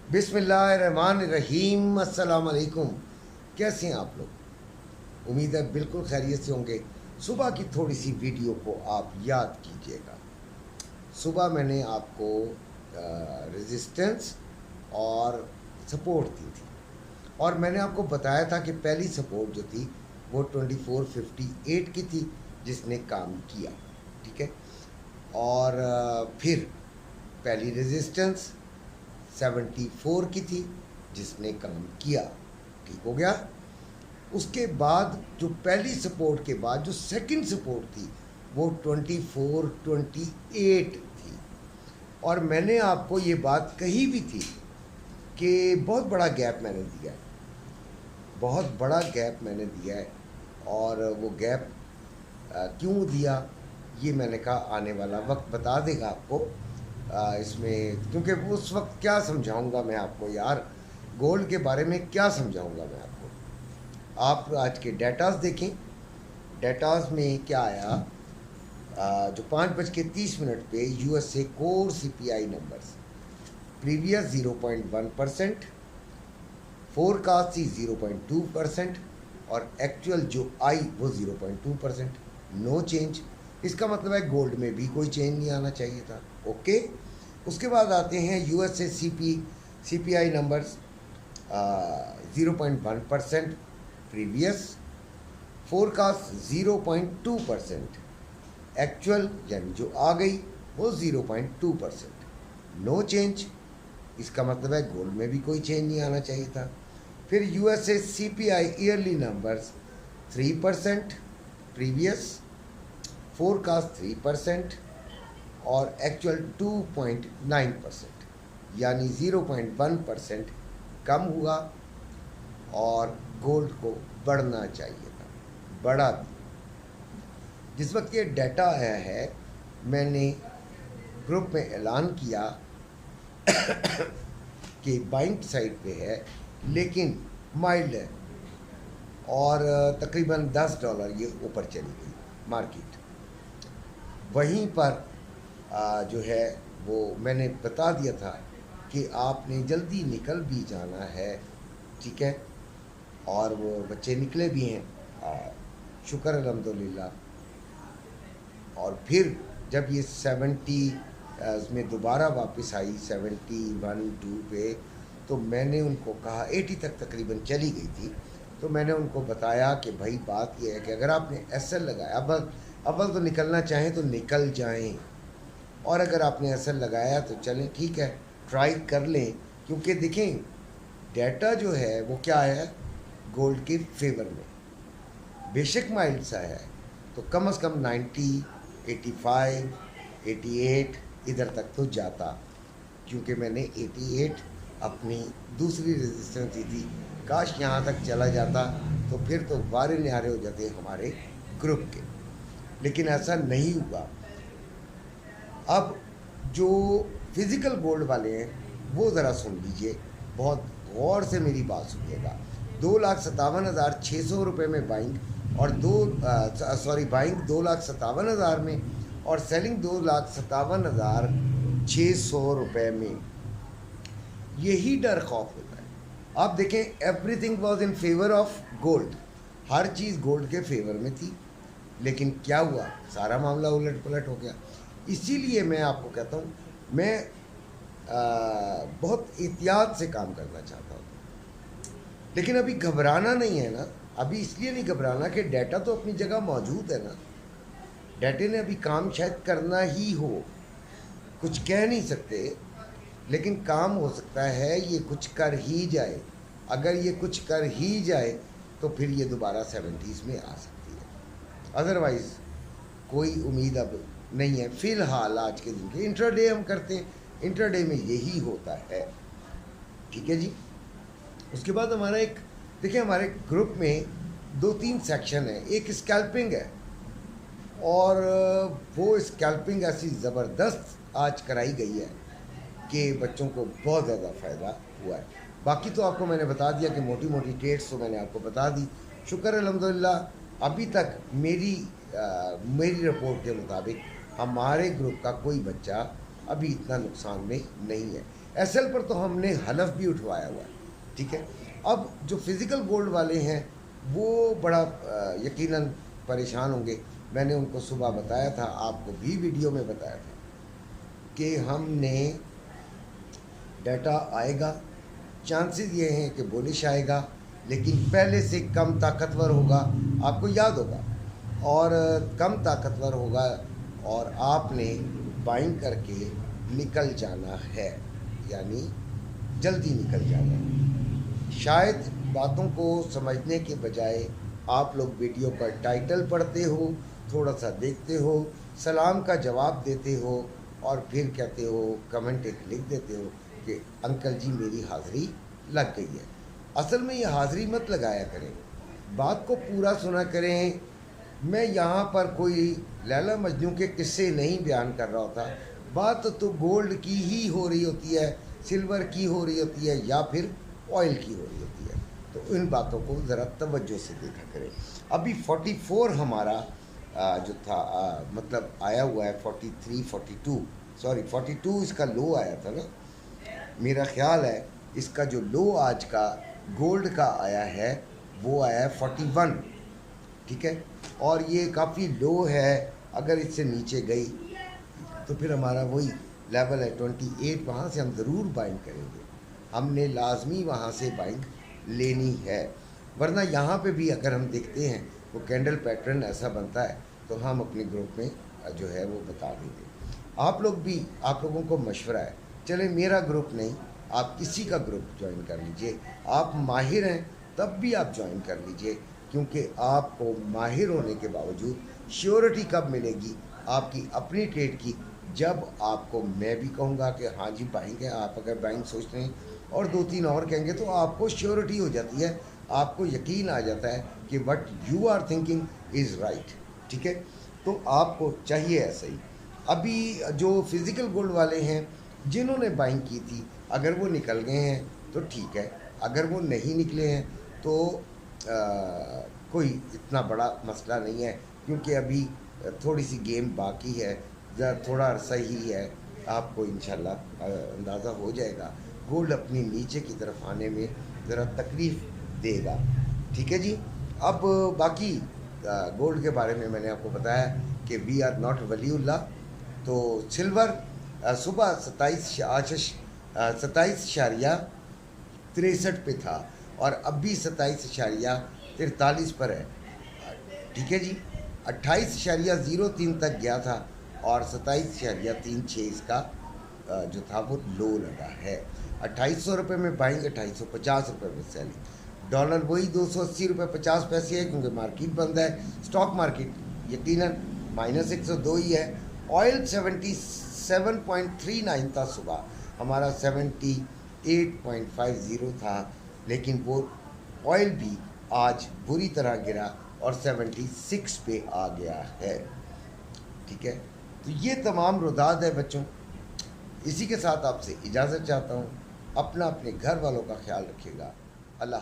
बिस्मिल्लाहिर्रहमानिर्रहीम। अस्सलाम वालेकुम। कैसे हैं आप लोग? उम्मीद है बिल्कुल खैरियत से होंगे। सुबह की थोड़ी सी वीडियो को आप याद कीजिएगा। सुबह मैंने आपको रेजिस्टेंस और सपोर्ट दी थी, और मैंने आपको बताया था कि पहली सपोर्ट जो थी वो 2458 की थी, जिसने काम किया। ठीक है। और फिर पहली रेजिस्टेंस 74 की थी, जिसने काम किया। ठीक हो गया। उसके बाद जो पहली सपोर्ट के बाद जो सेकंड सपोर्ट थी वो 2428 थी। और मैंने आपको ये बात कही भी थी कि बहुत बड़ा गैप मैंने दिया है, बहुत बड़ा गैप मैंने दिया है। और वो गैप क्यों दिया, ये मैंने कहा आने वाला वक्त बता देगा आपको। इसमें क्योंकि उस वक्त क्या समझाऊंगा मैं आपको यार, गोल्ड के बारे में क्या समझाऊंगा मैं आपको। आप आज के डेटास देखें। डेटास में क्या आया, जो 5:30 पे USA core CPI numbers previous 0.1%, forecast थी 0.2%, और एक्चुअल जो आई वो 0.2%। No change. इसका मतलब है गोल्ड में भी कोई चेंज नहीं आना चाहिए था। ओके। उसके बाद आते हैं USA CPI numbers 0.1%, previous forecast 0.2%, actual यानी जो आ गई वो 0.2%। No change. इसका मतलब है गोल्ड में भी कोई चेंज नहीं आना चाहिए था। फिर USA CPI yearly numbers 3%, previous forecast 3%, और एक्चुअल 2.9%, यानी 0.1% कम हुआ। और गोल्ड को बढ़ना चाहिए था, बढ़ा भी। जिस वक्त ये डाटा आया है, मैंने ग्रुप में ऐलान किया कि बाइंग साइड पे है, लेकिन माइल्ड है, और तकरीबन $10 ये ऊपर चली गई मार्केट। वहीं पर जो है वो मैंने बता दिया था कि आपने जल्दी निकल भी जाना है। ठीक है। और वो बच्चे निकले भी हैं, शुक्र अल्हम्दुलिल्लाह। और फिर जब ये 70 में दोबारा वापस आई 71-2 पे, तो मैंने उनको कहा 80 तक तकरीबन चली गई थी। तो मैंने उनको बताया कि भाई बात यह है कि अगर आपने एसएल लगाया, अव्वल तो निकलना चाहें तो निकल जाएं, और अगर आपने एसएल लगाया तो चलें, ठीक है, ट्राई कर लें। क्योंकि देखें डाटा जो है वो क्या है, गोल्ड के फेवर में। बेशक माइल्ड सा है, तो कम से कम 90, 85, 88 इधर तक तो जाता। क्योंकि मैंने 88 अपनी दूसरी रेजिस्टेंस दी थी। काश यहाँ तक चला जाता तो फिर तो वारे न्यारे हो जाते हमारे ग्रुप के, लेकिन ऐसा नहीं हुआ। अब जो फिज़िकल गोल्ड वाले हैं वो ज़रा सुन लीजिए, बहुत गौर से मेरी बात सुनिएगा। 2,57,600 रुपये में बाइंग, और बाइंग 2,57,000 में, और सेलिंग 2,57,600 रुपये में। यही डर खौफ होता है। आप देखें, everything was in favour of gold, her cheese gold के फेवर में थी, लेकिन क्या हुआ, सारा मामला उलट पुलट हो गया। इसीलिए मैं आपको कहता हूँ, मैं बहुत एहतियात से काम करना चाहता हूँ। लेकिन अभी घबराना नहीं है ना। अभी इसलिए नहीं घबराना कि डाटा तो अपनी जगह मौजूद है ना। डाटे ने अभी काम शायद करना ही हो, कुछ कह नहीं सकते, लेकिन काम हो सकता है ये कुछ कर ही जाए। अगर ये कुछ कर ही जाए तो फिर ये दोबारा 70s में आ सकती है, अदरवाइज़ कोई उम्मीद अब नहीं है फ़िलहाल। आज के दिन के इंट्राडे हम करते हैं, इंट्राडे में यही होता है। ठीक है जी। उसके बाद हमारा एक, देखिए हमारे ग्रुप में 2-3 सेक्शन है। एक स्कैल्पिंग है, और वो स्कैल्पिंग ऐसी ज़बरदस्त आज कराई गई है कि बच्चों को बहुत ज़्यादा फ़ायदा हुआ है। बाकी तो आपको मैंने बता दिया कि मोटी मोटी ट्रेड्स तो मैंने आपको बता दी। शुक्र अल्हम्दुलिल्लाह अभी तक मेरी रिपोर्ट के मुताबिक हमारे ग्रुप का कोई बच्चा अभी इतना नुकसान में नहीं है। एसएल पर तो हमने हलफ भी उठवाया हुआ है, ठीक है। अब जो फिज़िकल गोल्ड वाले हैं वो बड़ा यकीनन परेशान होंगे। मैंने उनको सुबह बताया था, आपको भी वीडियो में बताया था कि हमने डाटा आएगा, चांसेस ये हैं कि बुलिश आएगा, लेकिन पहले से कम ताकतवर होगा, आपको याद होगा, और कम ताकतवर होगा और आपने बाइंग करके निकल जाना है, यानी जल्दी निकल जाना है। शायद बातों को समझने के बजाय आप लोग वीडियो का टाइटल पढ़ते हो, थोड़ा सा देखते हो, सलाम का जवाब देते हो और फिर कहते हो, कमेंट एक लिख देते हो कि अंकल जी मेरी हाज़िरी लग गई है। असल में ये हाज़िरी मत लगाया करें, बात को पूरा सुना करें। मैं यहाँ पर कोई लैला मजनू के किस्से नहीं बयान कर रहा होता, बात तो गोल्ड की ही हो रही होती है, सिल्वर की हो रही होती है, या फिर ऑयल की हो रही होती है। तो इन बातों को ज़रा तवज्जो से देखा करें। अभी 44 हमारा जो था मतलब आया हुआ है 43 42 सॉरी 42 इसका लो आया था ना, मेरा ख्याल है इसका जो लो आज का गोल्ड का आया है वो आया है 41, ठीक है। और ये काफ़ी लो है, अगर इससे नीचे गई तो फिर हमारा वही लेवल है 28, वहाँ से हम ज़रूर बाइंग करेंगे, हमने लाजमी वहाँ से बाइंग लेनी है। वरना यहाँ पे भी अगर हम देखते हैं वो कैंडल पैटर्न ऐसा बनता है तो हम अपने ग्रुप में जो है वो बता देंगे। आप लोगों को मशवरा है, चले मेरा ग्रुप नहीं, आप किसी का ग्रुप ज्वाइन कर लीजिए। आप माहिर हैं तब भी आप ज्वाइन कर लीजिए, क्योंकि आपको माहिर होने के बावजूद श्योरिटी कब मिलेगी आपकी अपनी ट्रेड की, जब आपको मैं भी कहूँगा कि हाँ जी बाइंग है, आप अगर बाइंग सोच रहे हैं और 2-3 और कहेंगे तो आपको श्योरिटी हो जाती है, आपको यकीन आ जाता है कि what you are thinking is right, ठीक है। तो आपको चाहिए ऐसा ही। अभी जो फिज़िकल गोल्ड वाले हैं जिन्होंने बाइंग की थी, अगर वो निकल गए हैं तो ठीक है, अगर वो नहीं निकले हैं तो कोई इतना बड़ा मसला नहीं है, क्योंकि अभी थोड़ी सी गेम बाकी है, थोड़ा अरसा ही है, आपको इंशाल्लाह अंदाज़ा हो जाएगा। गोल्ड अपनी नीचे की तरफ आने में ज़रा तकलीफ़ देगा, ठीक है जी। अब बाकी गोल्ड के बारे में मैंने आपको बताया कि वी आर नॉट वलीउल्लाह। तो सिल्वर सुबह 27.63 पे था और अब भी 27.43 पर है, ठीक है जी। 28.03 तक गया था और 27.36 इसका जो था वो लो लगा है। 2800 रुपये में बाइंग, 2850 रुपये में सेलिंग। डॉलर वही 280 रुपये 50 पैसे है, क्योंकि मार्केट बंद है, स्टॉक मार्केट यकीनन -102 ही है। ऑयल 77.39 था सुबह, हमारा 78.50 था, लेकिन वो ऑयल भी आज बुरी तरह गिरा और 76 पे आ गया है, ठीक है। तो ये तमाम रुदाद है बच्चों। इसी के साथ आपसे इजाज़त चाहता हूँ। अपना अपने घर वालों का ख्याल रखिएगा। अल्लाह।